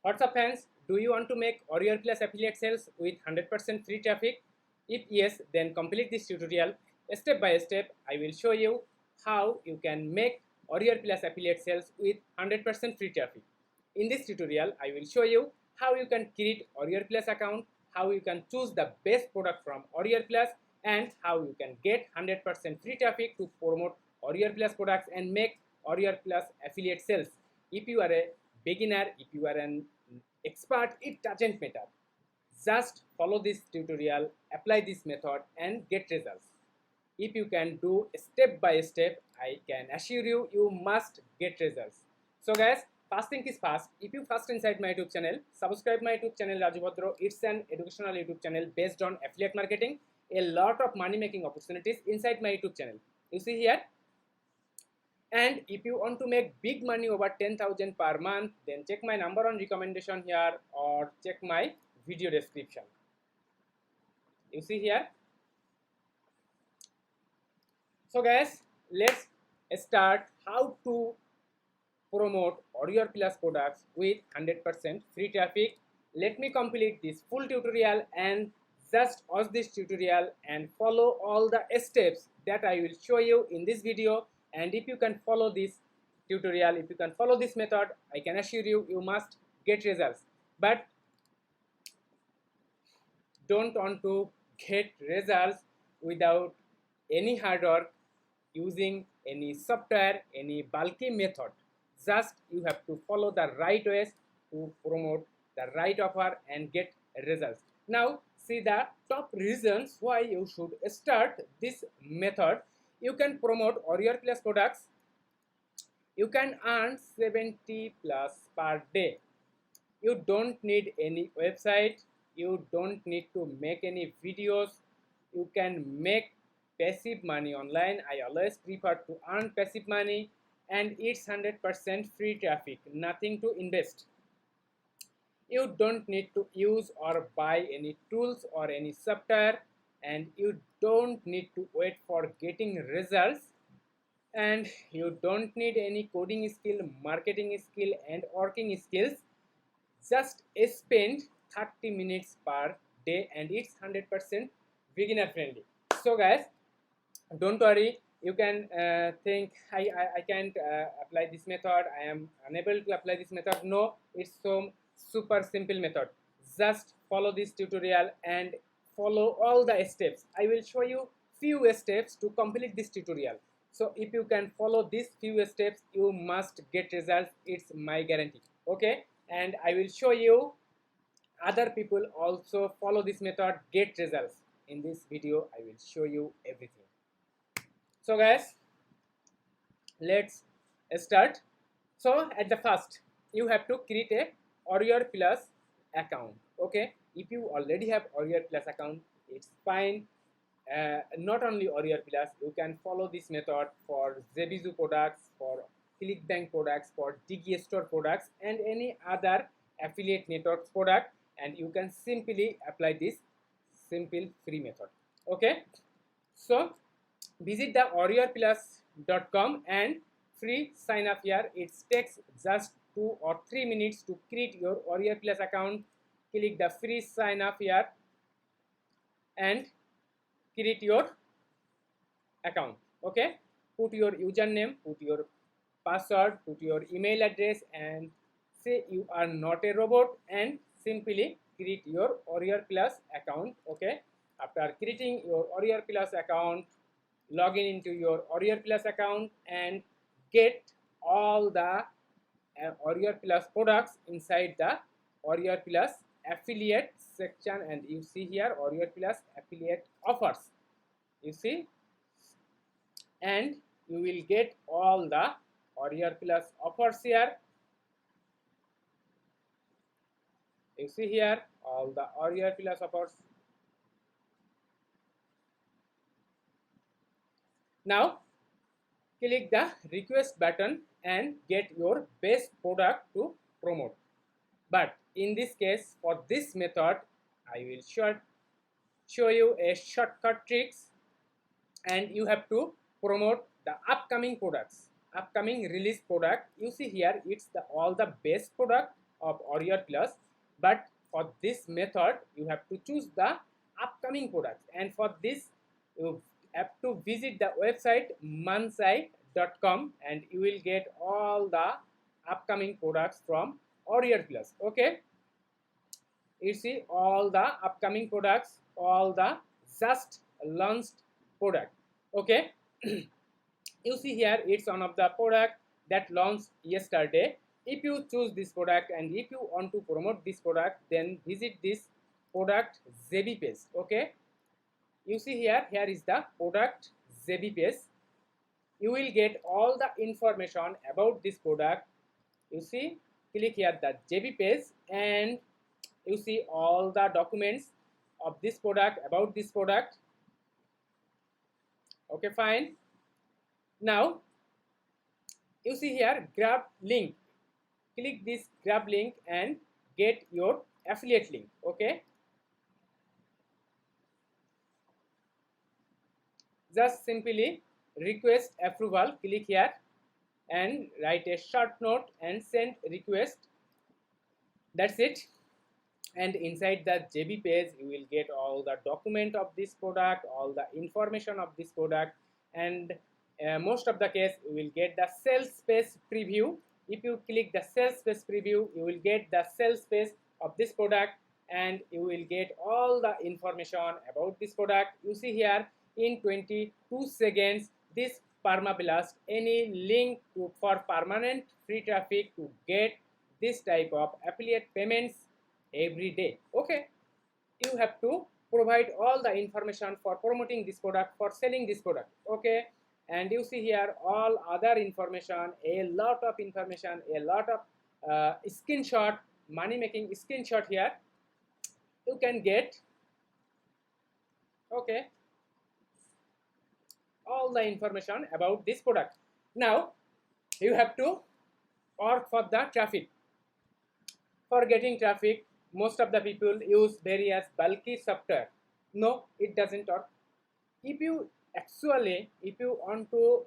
What's up fans? Do you want to make Warrior Plus affiliate sales with 100% free traffic? If yes, then complete this tutorial. Step by step, I will show you how you can make Warrior Plus affiliate sales with 100% free traffic. In this tutorial, I will show you how you can create Warrior Plus account, how you can choose the best product from Warrior Plus, and how you can get 100% free traffic to promote Warrior Plus products and make Warrior Plus affiliate sales. If you are a beginner, if you are an expert, it doesn't matter. Just follow this tutorial, apply this method and get results. If you can do step by step, I can assure you, you must get results. So guys, first thing is fast. If you first inside my YouTube channel, subscribe my YouTube channel Raju Bhadro. It's an educational YouTube channel based on affiliate marketing. A lot of money making opportunities inside my YouTube channel. You see here. And if you want to make big money over 10,000 per month, then check my number on recommendation here or check my video description. You see here. So guys, let's start how to promote Warrior Plus products with 100% free traffic. Let me complete this full tutorial and just watch this tutorial and follow all the steps that I will show you in this video. And if you can follow this tutorial, if you can follow this method, I can assure you, you must get results. But don't want to get results without any hard work, using any software, any bulky method. Just you have to follow the right ways to promote the right offer and get results. Now see the top reasons why you should start this method. You can promote Warrior Plus products. You can earn 70 plus per day. You don't need any website. You don't need to make any videos. You can make passive money online. I always prefer to earn passive money, and it's 100% free traffic, nothing to invest. You don't need to use or buy any tools or any software, and you don't need to wait for getting results, and you don't need any coding skill, marketing skill and working skills. Just spend 30 minutes per day and it's 100% beginner friendly. So guys, don't worry, you can think I can't apply this method, I am unable to apply this method. No, it's so super simple method. Just follow this tutorial and follow all the steps. I will show you few steps to complete this tutorial. So if you can follow these few steps, you must get results. It's my guarantee. Okay, and I will show you other people also follow this method, get results. In this video I will show you everything. So guys, let's start. So at the first, you have to create a Warrior Plus account. Okay, if you already have Warrior Plus account, it's fine. Not only Warrior Plus, you can follow this method for Zebizu products, for ClickBank products, for Digi Store products, and any other affiliate networks product, and you can simply apply this simple free method. Okay, so visit the warriorplus.com and free sign up here. It takes just 2 or 3 minutes to create your Warrior Plus account. Click the free sign up here and create your account. Okay, put your username, put your password, put your email address and say you are not a robot and simply create your Warrior Plus account. Okay, after creating your Warrior Plus account, log in into your Warrior Plus account and get all the Warrior Plus products inside the Warrior Plus affiliate section, and you see here Warrior Plus affiliate offers, you see, and you will get all the Warrior Plus offers here. You see here all the Warrior Plus offers. Now click the request button and get your best product to promote. But in this case, for this method, I will show you a shortcut tricks, and you have to promote the upcoming products, upcoming release product. You see here, it's the all the best product of Warrior Plus, but for this method you have to choose the upcoming products, and for this you have to visit the website mansite.com and you will get all the upcoming products from Warrior Plus. Okay, you see all the upcoming products, all the just launched product. Okay, you see here it's one of the product that launched yesterday. If you choose this product and if you want to promote this product, then visit this product JB page. Okay, you see here is the product JB page. You will get all the information about this product. You see, click here the JB page and you see all the documents of this product, about this product. Okay, fine. Now you see here grab link. Click this grab link and get your affiliate link. Okay, just simply request approval. Click here and write a short note and send request. That's it. And inside the JB page you will get all the document of this product, all the information of this product, and most of the case you will get the sales page preview. If you click the sales page preview, you will get the sales page of this product and you will get all the information about this product. You see here in 22 seconds this Permablast any link for permanent free traffic to get this type of affiliate payments every day. Okay, you have to provide all the information for promoting this product, for selling this product. Okay, and you see here all other information, a lot of information, a lot of screenshot, money making screenshot here you can get. Okay, all the information about this product. Now you have to work for the traffic. For getting traffic, most of the people use various bulky software. No, it doesn't work. If you want to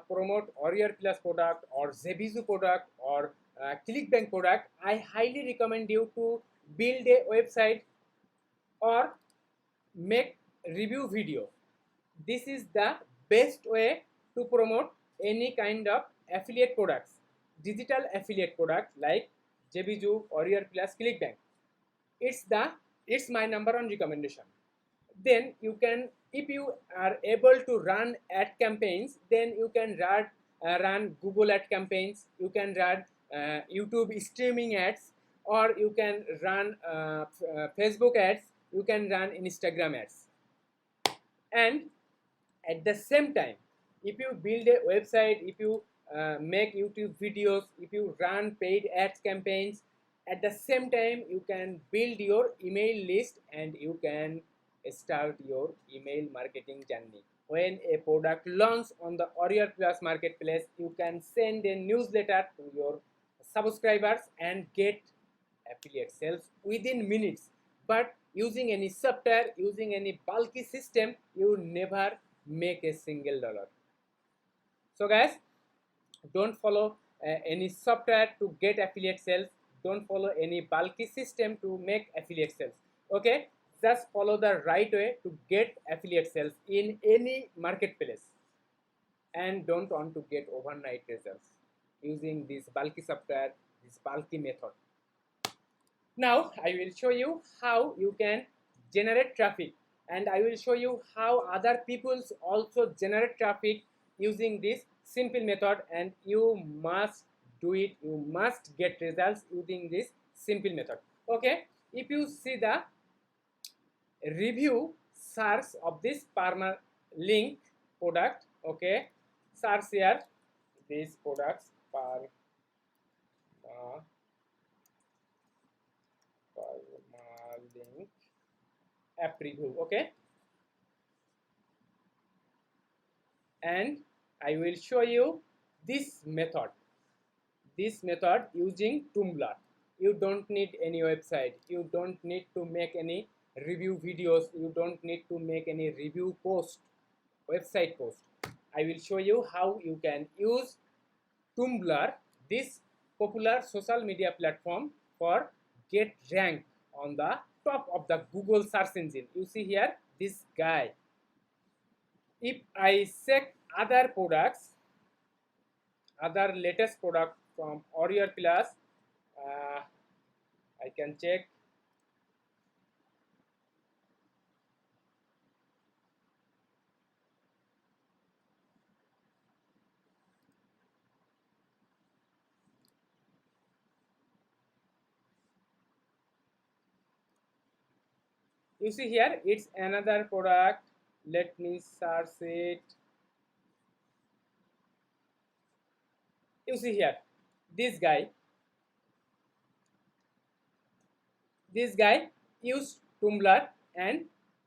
promote Warrior Plus product or Zebizu product or ClickBank product, I highly recommend you to build a website or make review video. This is the best way to promote any kind of affiliate products, digital affiliate product like Zebizu, Warrior Plus, ClickBank. It's my number one recommendation. Then you can, if you are able to run ad campaigns, then you can run Google ad campaigns, you can run YouTube streaming ads, or you can run Facebook ads, you can run Instagram ads. And at the same time, if you build a website, if you make YouTube videos, if you run paid ads campaigns, at the same time you can build your email list and you can start your email marketing journey. When a product launches on the Warrior Plus marketplace, you can send a newsletter to your subscribers and get affiliate sales within minutes. But using any software, using any bulky system, you never make a single dollar. So guys, don't follow any software to get affiliate sales. Don't follow any bulky system to make affiliate sales. Okay, just follow the right way to get affiliate sales in any marketplace, and don't want to get overnight results using this bulky software, this bulky method. Now I will show you how you can generate traffic, and I will show you how other people also generate traffic using this simple method, and you must do it. You must get results using this simple method. Okay, if you see the review search of this Permalink product, okay, search here these products Permalink app review. Okay, and I will show you this method using Tumblr. You don't need any website, you don't need to make any review videos, you don't need to make any review post, website post. I will show you how you can use Tumblr, this popular social media platform, for get ranked on the top of the Google search engine. You see here this guy. If I check other products, other latest product from Warrior Plus, I can check. You see here it's another product. Let me search it. You see here this guy used Tumblr and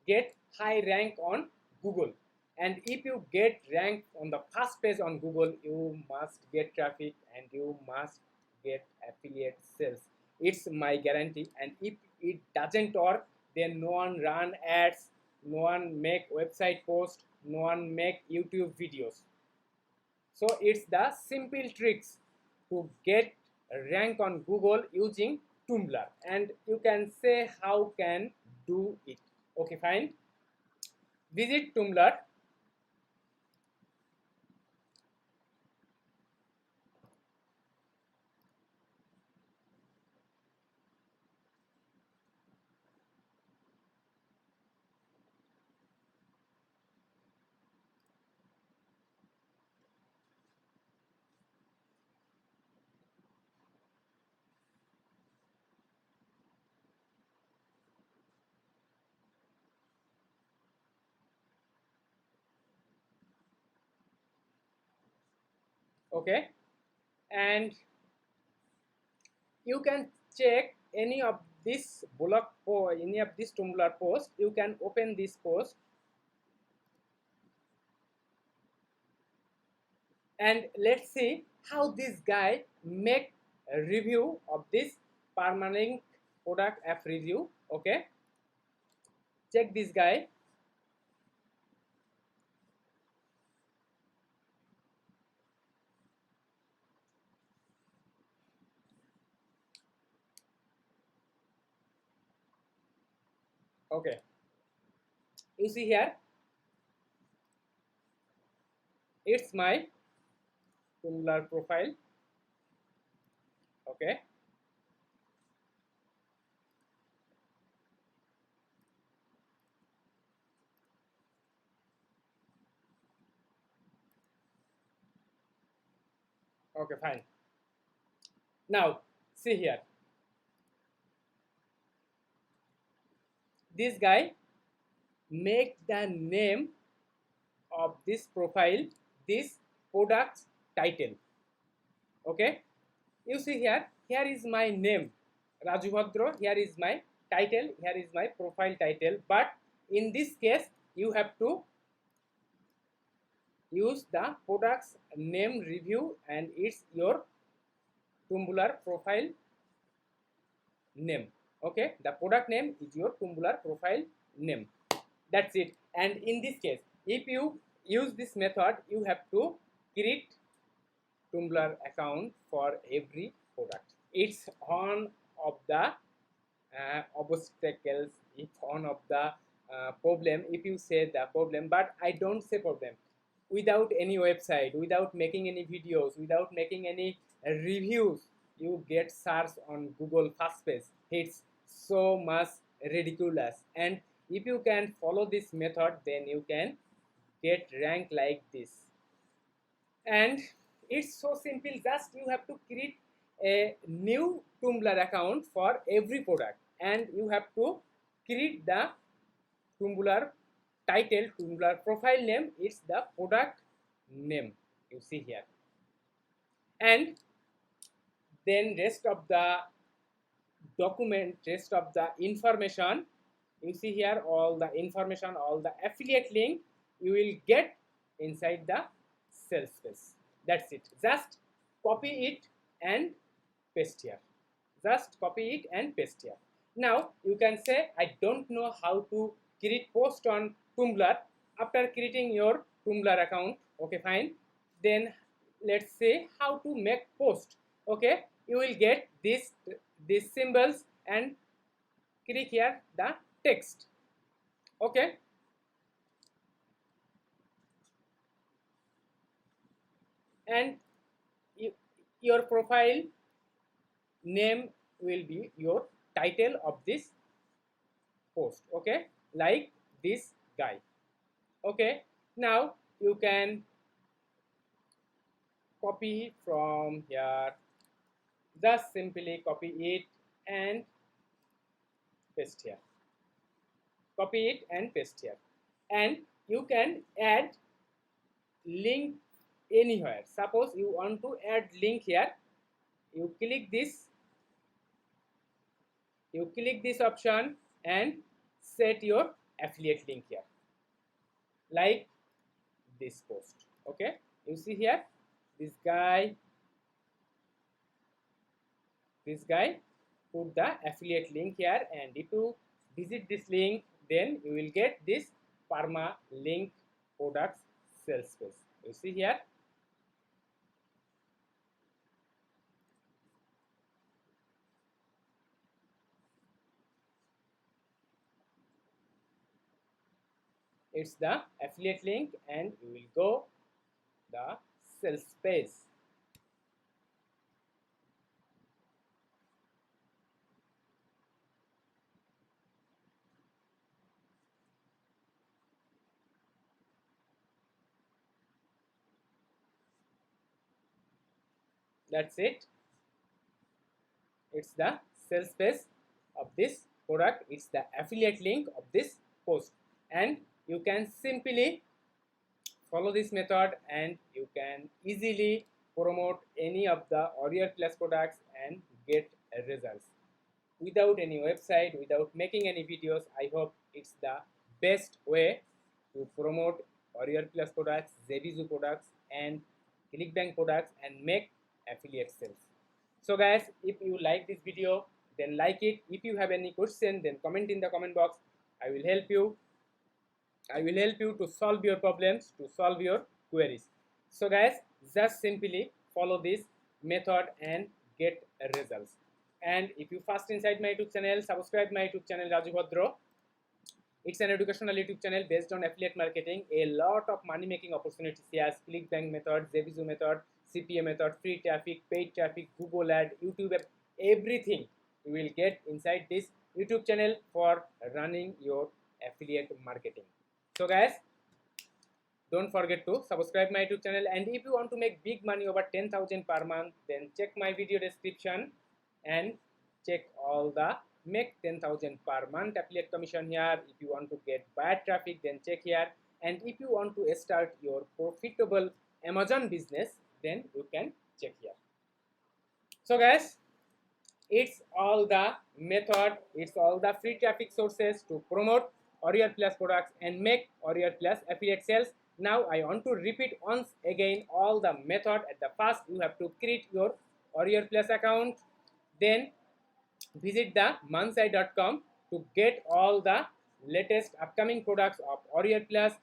get high rank on Google. And if you get ranked on the first page on Google, you must get traffic and you must get affiliate sales. It's my guarantee. And if it doesn't work, then no one run ads, no one make website post, no one make YouTube videos. So it's the simple tricks to get rank on Google using Tumblr, and you can say how can do it. Okay, fine. Visit Tumblr. Okay, and you can check any of this blog or any of this Tumblr post. You can open this post and let's see how this guy make a review of this permanent product app review. Okay, check this guy. Okay, you see here it's my Tumblr profile. Okay, okay, fine. Now see here, this guy make the name of this profile this product title. Okay, you see here, here is my name Raju Bhadra, here is my title, here is my profile title, but in this case you have to use the product's name review and it's your Tumblr profile name. Okay, the product name is your Tumblr profile name. That's it. And in this case, if you use this method, you have to create Tumblr account for every product. It's one of the obstacles, if one of the problem, if you say the problem, but I don't say problem. Without any website, without making any videos, without making any reviews, you get search on Google first page. It's so much ridiculous. And if you can follow this method, then you can get ranked like this. And it's so simple, just you have to create a new Tumblr account for every product and you have to create the Tumblr title, Tumblr profile name, it's the product name you see here, and then rest of the document, rest of the information you see here, all the information, all the affiliate link you will get inside the sales space. That's it. Just copy it and paste here. Just copy it and paste here. Now you can say I don't know how to create post on Tumblr. After creating your Tumblr account, okay, fine, then let's say how to make post. Okay, you will get these symbols and click here the text. Okay, and your profile name will be your title of this post. Okay, like this guy. Okay, now you can copy from here, just simply copy it and paste here, copy it and paste here, and you can add link anywhere. Suppose you want to add link here, you click this option and set your affiliate link here, like this post. Okay, you see here, this guy put the affiliate link here, and if you visit this link, then you will get this perma link products sales page. You see here, it's the affiliate link, and you will go the sales page. That's it. It's the sales page of this product. It's the affiliate link of this post, and you can simply follow this method and you can easily promote any of the Warrior Plus products and get results without any website, without making any videos. I hope it's the best way to promote Warrior Plus products, Zevizu products, and ClickBank products and make affiliate sales. So guys, if you like this video, then like it. If you have any question, then comment in the comment box. I will help you to solve your problems, to solve your queries. So guys, just simply follow this method and get results. And if you first inside my YouTube channel, subscribe my YouTube channel Raju Bhadra. It's an educational YouTube channel based on affiliate marketing. A lot of money making opportunities here: ClickBank method, Zevizu method, CPA method, free traffic, paid traffic, Google ad, YouTube app, everything you will get inside this YouTube channel for running your affiliate marketing. So guys, don't forget to subscribe my YouTube channel, and if you want to make big money over 10,000 per month, then check my video description and check all the make 10,000 per month affiliate commission here. If you want to get bad traffic, then check here, and if you want to start your profitable Amazon business, then you can check here. So guys, it's all the method, it's all the free traffic sources to promote Warrior Plus products and make Warrior Plus affiliate sales. Now I want to repeat once again all the method. At the first, you have to create your Warrior Plus account, then visit the mansai.com to get all the latest upcoming products of Warrior Plus.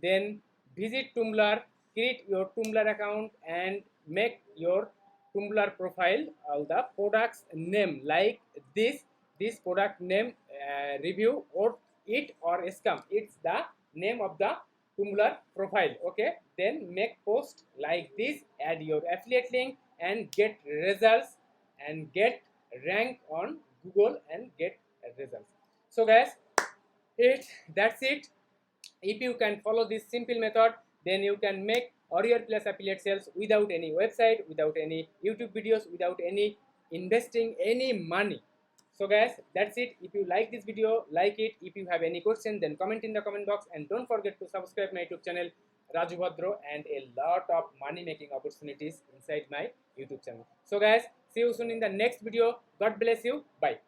Then visit Tumblr, create your Tumblr account and make your Tumblr profile, all the products name like this product name, review or it or scam, it's the name of the Tumblr profile. Okay, then make post like this, add your affiliate link and get results and get rank on Google and get results. So guys, that's it. If you can follow this simple method, then you can make Warrior Plus affiliate sales without any website, without any YouTube videos, without any investing any money. So guys, that's it. If you like this video, like it. If you have any question, then comment in the comment box, and don't forget to subscribe my YouTube channel Raju Bhadra, and a lot of money making opportunities inside my YouTube channel. So guys, see you soon in the next video. God bless you. Bye.